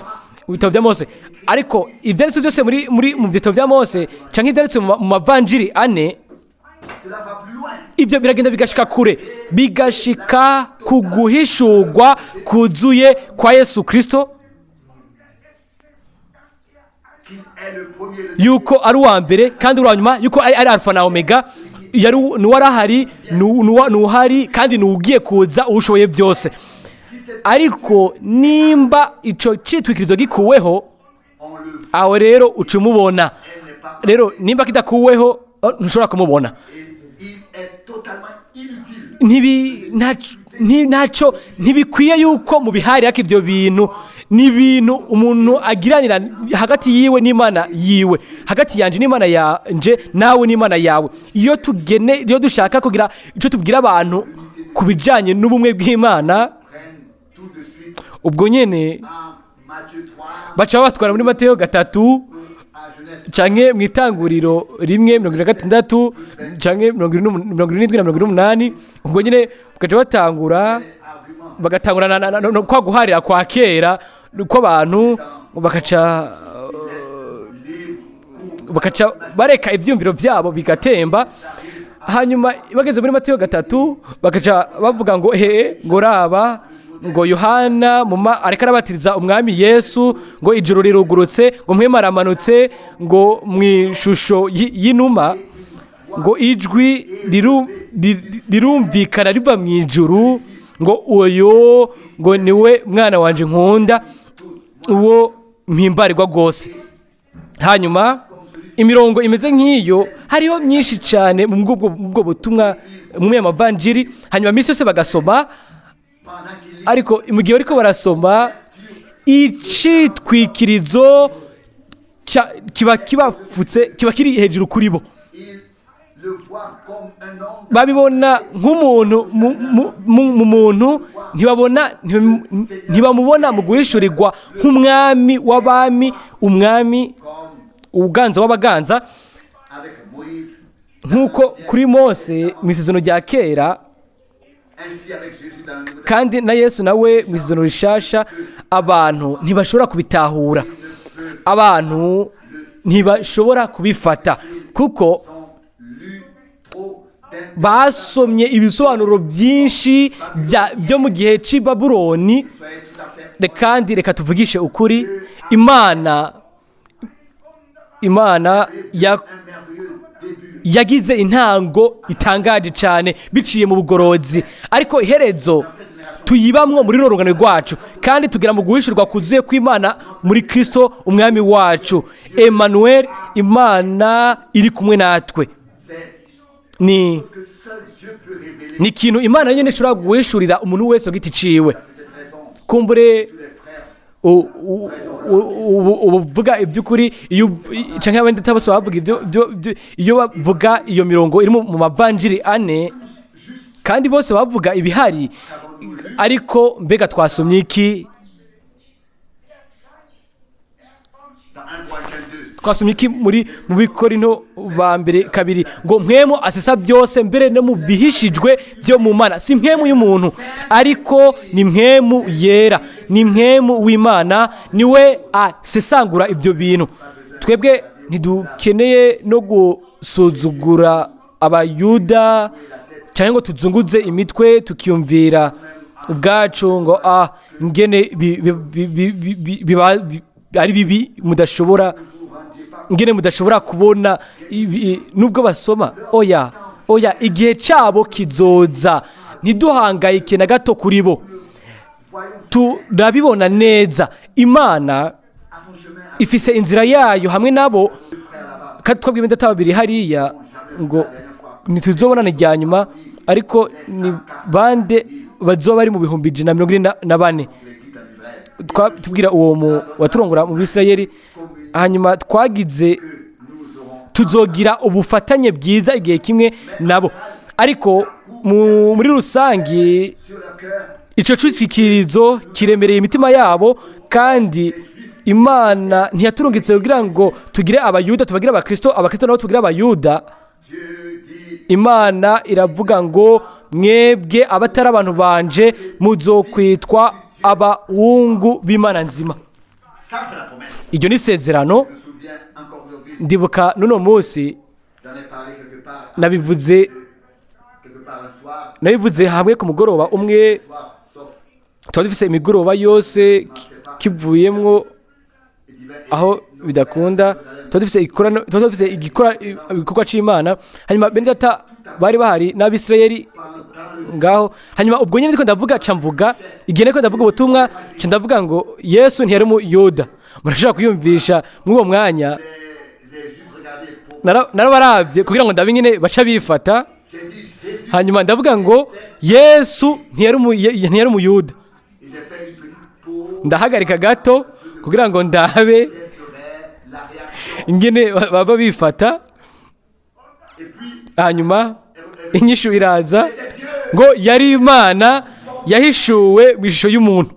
mu bitabo bya Mose. Ariko ibyanditswe byose mu bitabo bya Mose cyangwa ibyanditswe mu mavanjiri ane, cela va plus loin. ibyo biragenda bigashika kure, bigashika ku guhishurwa kuzuye kwa Yesu Kristo, Qu'il est le premier et le yuko ari uwa mbere kandi uri uwa nyuma, yuko ari alfa na omega, nuwarahari nuhari kandi nugiye kuza ushoboye byose. Ariko nimba ico citwikirizo gikuweho, on le voit, aho rero uca umubona. elle n'est pas. Rero nimba kidakuweho ntushobora kumubona. Et il est totalement inutile. Ntacyo ntibikwiye yuko mu bihari haka ibyo bintu ni ibintu umuntu agiranira hagati yiwe n'Imana yiwe, hagati yanje n'Imana yanje, nawe n'Imana yawe. Iyo dushaka kugira icyo tubwira abantu ku bijyanye n'ubumwe bw'Imana, Prennent tout de suite ubwo nyine en Matthieu 3 baca batwara muri Mateyo 3 à Genèse canke mu itanguriro 1:26 canke 77:28. Ubwo nyine bagaca batangura argument bagatangura no kwa guharira kwa kera uko abantu bakaca bareka ibyumviro byabo bigatemba. Hanyuma bageze muri Mateyo 3 bakaca bavuga ngo ngo raba ngo Yohana areka arabatiriza umwami Yesu, ngo ijuru rirugurutse, ngo mpwema aramanutse, ngo mu ishusho y'inuma, ngo ijwi rirumvikana riva mu ijuru, ngo uyo ngo niwe mwana wanje nkunda, uwo mpimbarirwa rwose. Hanyuma imirongo imeze nk'iyo hariho myinshi cyane mu bwo butumwa mu y'amavanjiri. Hanyuma iminsi yose bagasoma, ariko mu gihe bariko barasoma icitwikirizo kiba kiri hejuru kuri bo, le voit comme un homme babibona nk'umuntu mu muntu, ntibamubona mu guhishurirwa nk'umwami w'abami, umwami uganza w'abaganza, avec Moïse, nk'uko kuri Mose mu isezerano rya kera, ainsi avec Jésus dans le Nouveau kandi na Yesu nawe mu isezerano rishasha. Abantu ntibashobora kubitahura, abantu ntibashobora kubifata, kuko lu trop d'intelligence, basomye ibisobanuro byinshi byo mu gihe cy'i Babuloni. soyez tout à fait Kandi reka tuvugishe ukuri, Imana un merveilleux début. yagize intango itangaje cyane biciye mu bugorozi, ariko iherezo tuyibamwo muri rurungano rwacu, kandi tugira mu guhishurwa kuzuye kw'Imana muri Kristo umwami wacu, Emmanuel, Imana iri kumwe natwe. Ni Que seul Dieu peut révéler. ni ikintu Imana nyine ishobora guhishurira umuntu wese ku giti ciwe. Peut-être raison, Kumbure tous les frères. uvuga iby'ukuri, cyangwa abandi bose bavuga iyo bavuga iyo mirongo iri mu mavanjiri ane, kandi bose bavuga ibihari, ariko mbega twasomye iki? Dans 1 Korinthe 2, Twasomye iki mu Bikorinto ba mbere 2, ngo mpwemu asesa byose, mbere no mu bihishijwe byo mu Mana. Si mpwemu y'umuntu, ariko ni mpwemu yera, ni mpwemu w'Imana, niwe asesangura ibyo bintu. Twebwe ntidukeneye no gusuzugura abayuda cyangwa ngo tuzunguze imitwe tukiyumvira ubwacu ngo ngene ari bibi mudashobora, ngene mudashobora kubona nubwo basoma. Oya, igihe cyabo kizoza, ntiduhangayike na gato kuri bo, turabibona neza. Imana ifise inzira yayo hamwe nabo, kandi twabwiye ndata babiri hariya ngo ntituzobonana rya nyuma, ariko ni bande bazoba bari mu 144. Tubwira uwo waturongora mu Bisirayeli. Hanyuma twagize tuzogira ubufatanye bwiza igihe kimwe nabo, ariko muri rusange icyo citwikirizo kiremereye imitima yabo, kandi Imana ntiyaturungitse kugira ngo tugire abayuda tubagira abakristo nabo tugire abayuda. Imana iravuga ngo mwebwe abatari abantu banje muzokwitwa abahungu b'Imana nzima. Iryo ni isezerano. Ndibuka n'uno munsi nabivuze hamwe ku mugoroba umwe tuba dufise imigoroba yose kivuyemwo aho bidakunda tuba dufise igikorwa c'Imana. Hanyuma bene data bari bahari n'Abisirayeli ngaho. Hanyuma ubwo nyine ndiko ndavuga camvuga igihe niko ndavuga ubutumwa ndavuga ngo Yesu ntiyari mu Yuda. Murashobora kuyumvisha muri uwo mwanya narabaravye kugira ngo ndabe nyine baca bifata. Hanyuma ndavuga ngo Yesu ntiyari mu Yuda. Ndahagarika gato kugira ngo ndabe ingene baba bifata. Hanyuma inyishu iraza ngo yari Imana yahishuwe mu ishusho y'umuntu.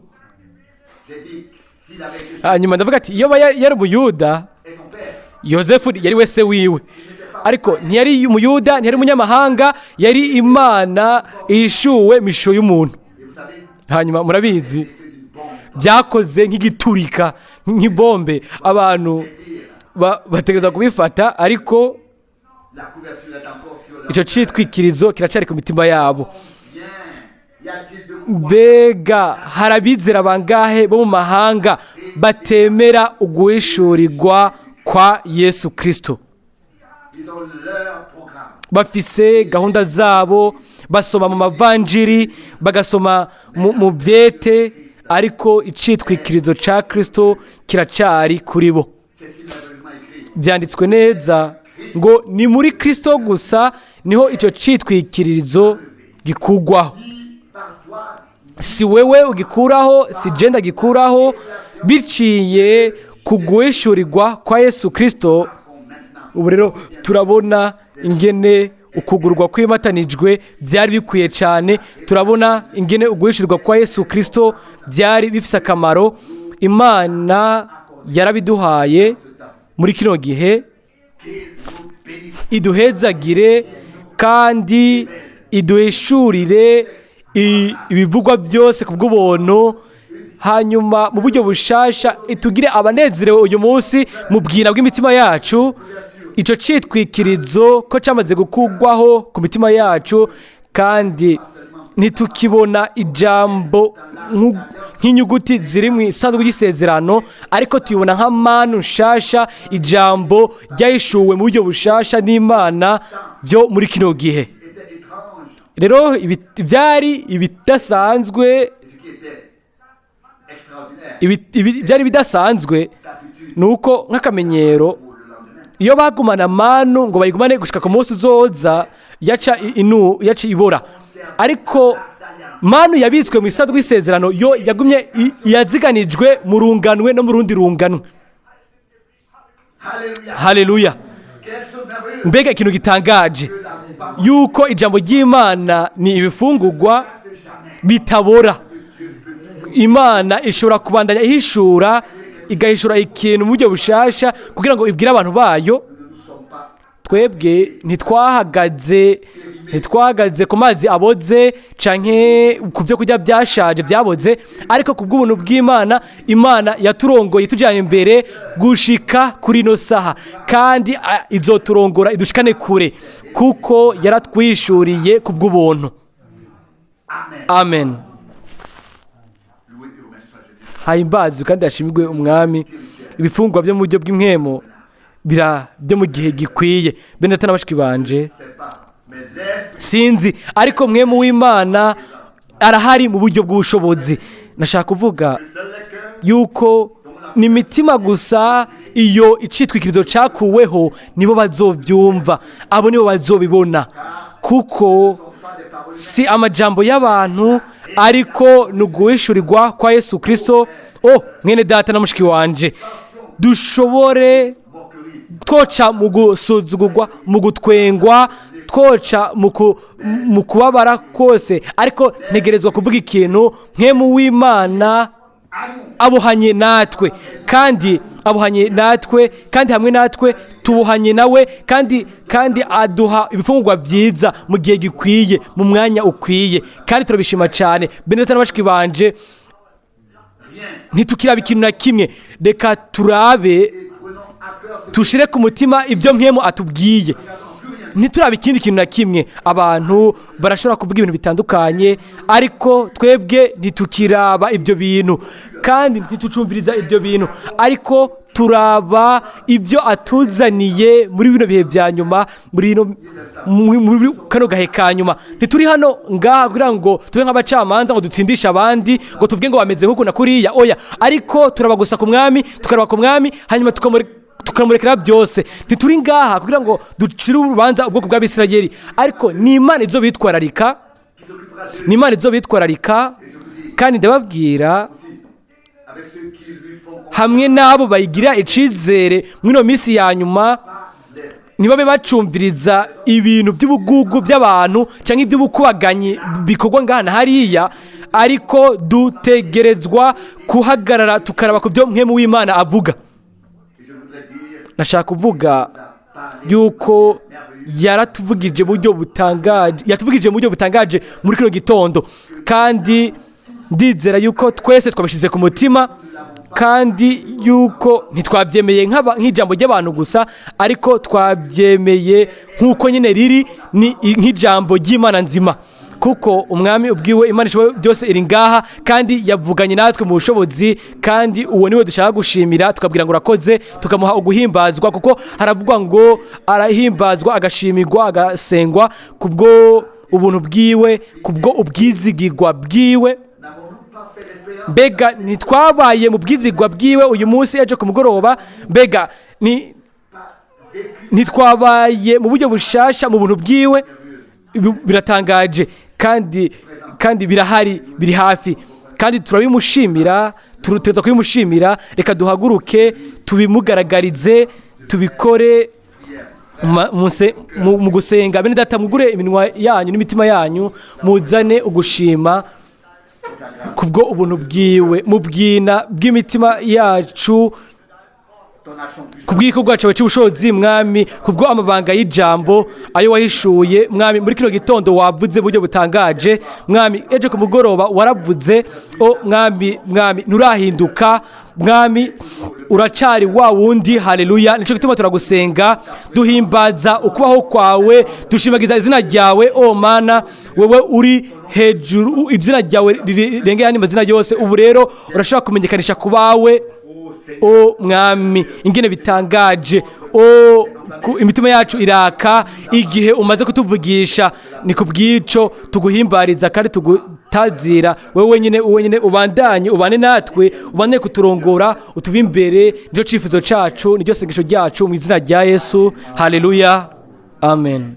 Hanyuma ndavuga ati iyo yari umuyuda Yosefu yari wese wiwe, ariko ntiyari umuyuda, ntiyari umunyamahanga, yari Imana ihishuwe mu ishusho y'umuntu. Hanyuma murabizi byakoze nk'igiturika nk'ibombe, abantu bategereza kubifata, ariko icyo citwikirizo kiracari ku mitima yabo. Mbega harabizera bangahe bo mu mahanga batemera uguhishurirwa kwa Yesu Kristo? Bafise gahunda zabo, basoma mu mavanjiri, bagasoma mu vyete, ariko icitwikirizo ca Kristo kiracari kuri bo. Byanditswe neza ngo ni muri Kristo gusa niho ico citwikirizo gikugwaho. Si wewe ugikuraho, si jenda gikuraho, biciye kuguhishurirwa kwa Yesu Kristo. Ubu rero turabona ingene ukugurwa kwimatanijwe byari bikwiye cyane. Turabona ingene uguhishurirwa kwa Yesu Kristo byari bifise akamaro. Imana yarabiduhaye muri kino gihe, iduhezagire kandi iduhishurire ibivugwa byose ku bw'ubuntu. Hanyuma mu buryo bushasha itugire abanezerewe uyu munsi mu bwina bw'imitima yacu. Ico citwikirizo ko cyamaze gukugwaho ku mitima yacu, kandi ntitukibona ijambo nk'inyuguti ziri mu isanzwe ry'isezerano, ariko tuyibona nka manu nshasha, ijambo ryahishuwe mu buryo bushasha n'Imana byo muri kino gihe. Rero byari ibidasanzwe, byari bidasanzwe nuko nk'akamenyero iyo bagumana manu ngo bayigumane gushika ku munsi uzoza yaca ibora, ariko manu yabitswe mu isanzwe y'isezerano yo yagumye yaziganijwe mu runganwe no mu rundi runganwe. Haleluya! Mbega ikintu gitangaje yuko ijambo ry'Imana ni ibifungurwa bitabora. Imana ishobora kubandanya ihishura, igahishura ikintu mu buryo bushasha kugira ngo ibwire abantu bayo. Twebwe ntitwahagaze ku mazi aboze canke ku byo kurya byashaje byaboze, ariko ku bw'ubuntu bw'Imana, Imana yaturongoye tujyanye imbere gushika kuri no saha, kandi izoturongora idushikane kure kuko yaratwishuriye ku bw'ubuntu. Amen. Hayimbazwe kandi hashimigwe Umwami. Ibifungwa byo mu buryo bw'impwemo byo mu gihe gikwiye. Bene data n'abashiki banje, sinzi, ariko mwemu w'Imana arahari mu buryo bw'ubushobozi. Nashaka kuvuga yuko ni imitima gusa iyo icitwikirizo cakuweho nibo bazovyumva, abo nibo bazobibona, kuko si amajambo y'abantu, ariko nuguhishurirwa kwa Yesu Kristo. Mwene data na mushiki wanje, dushobore twoca mu gusuzugurwa, mu gutwengwa, twoca mu kubabara kose, ariko ntegerezwa kuvuga ikintu. Mwemu w'Imana abuhanye natwe, kandi hamwe natwe tubuhanye nawe, kandi aduha ibifungurwa byiza mu gihe gikwiye, mu mwanya ukwiye, kandi turabishima cyane. Bene data n'abashiki banje, ntitukiraba ikintu na kimwe, reka turabe tushire ku mutima ibyo mwemu atubwiye. ntituraba ikindi kintu na kimwe. Abantu barashobora kuvuga ibintu bitandukanye, ariko twebwe ntitukiraba ibyo bintu kandi ntitucumviriza ibyo bintu, ariko turaba ibyo atuzaniye muri bino bihe bya nyuma, muri kano gahe ka nyuma. Ntituri hano ngaha kugira ngo tube nk'abacamanza ngo dutsindishe abandi ngo tuvuge ngo bameze nk'uku na kuriya, oya, ariko turaba gusa ku mwami, tukaraba ku mwami, hanyuma tukamurekera byose. Ntituri ngaha kugira ngo ducire urubanza ubwoko bw'Abisirayeli, ariko ni Imana izo bitwararika, ni Imana izo bitwararika. Kandi ndababwira, hamwe n'abo bayigira icizere mw'ino minsi ya nyuma, ntibabe bacumviriza ibintu by'ubugugu by'abantu cyangwa iby'ubukubaganyi bikorwa ngaha na hariya, ariko dutegerezwa guhagarara tukaraba ku byo Mwene w'Imana avuga. Nashaka kuvuga yuko yatuvugije mu buryo butangaje muri kino gitondo, kandi ndizera yuko twese twabishyize ku mutima, kandi yuko ntitwabyemeye nk'ijambo ry'abantu gusa, ariko twabyemeye nk'uko nyine riri, ni nk'ijambo ry'Imana nzima, kuko umwami ubwiwe Imana ishoboye byose iri ngaha, kandi yavuganye natwe mu bushobozi, kandi uwo niwe dushaka gushimira, tukabwira ngo urakoze, tukamuha uguhimbazwa, kuko haravugwa ngo arahimbazwa, agashimirwa, agasengwa kubwo ubuntu bwiwe, kubwo ubwizigirwa bwiwe. Mbega ntitwabaye mu bwizigwa bwiwe uyu munsi ejo ku mugoroba? Mbega ntitwabaye mu buryo bushasha mu buntu bwiwe? Biratangaje, kandi birahari, biri hafi, kandi turabimushimira, turuteza kubimushimira. Reka duhaguruke tubimugaragarize, tubikore mu gusenga. Bene data, mugure iminwa yanyu n'imitima yanyu, muzane ugushima kubwo ubuntu bwiwe, mu bwina bw'imitima yacu, kubw'igikorwa cyawe cy'ubushobozi mwami, kubwo amabanga y'ijambo ayo wahishuye mwami. Muri kino gitondo wavuze buryo butangaje mwami, ejo ku mugoroba waravuze, mwami nturahinduka mwami, uracari wa wundi. Haleluya! Nico gituma turagusenga, duhimbaza ukubaho kwawe, dushimagiza izina ryawe. Mana, wewe uri hejuru, izina ryawe rirengeye andi mazina yose. Ubu rero urashobora kumenyekanisha ku bawe mwami ingene bitangaje. Imitima yacu iraka igihe umaze kutuvugisha. Ni kubw'ico tuguhimbariza kandi tugutazira wewe nyine ubane natwe, ubane kuturongora, utuba imbere. Nico cifuzo cacu, niryo sengesho ryacu mu izina rya Yesu. Haleluya, amen.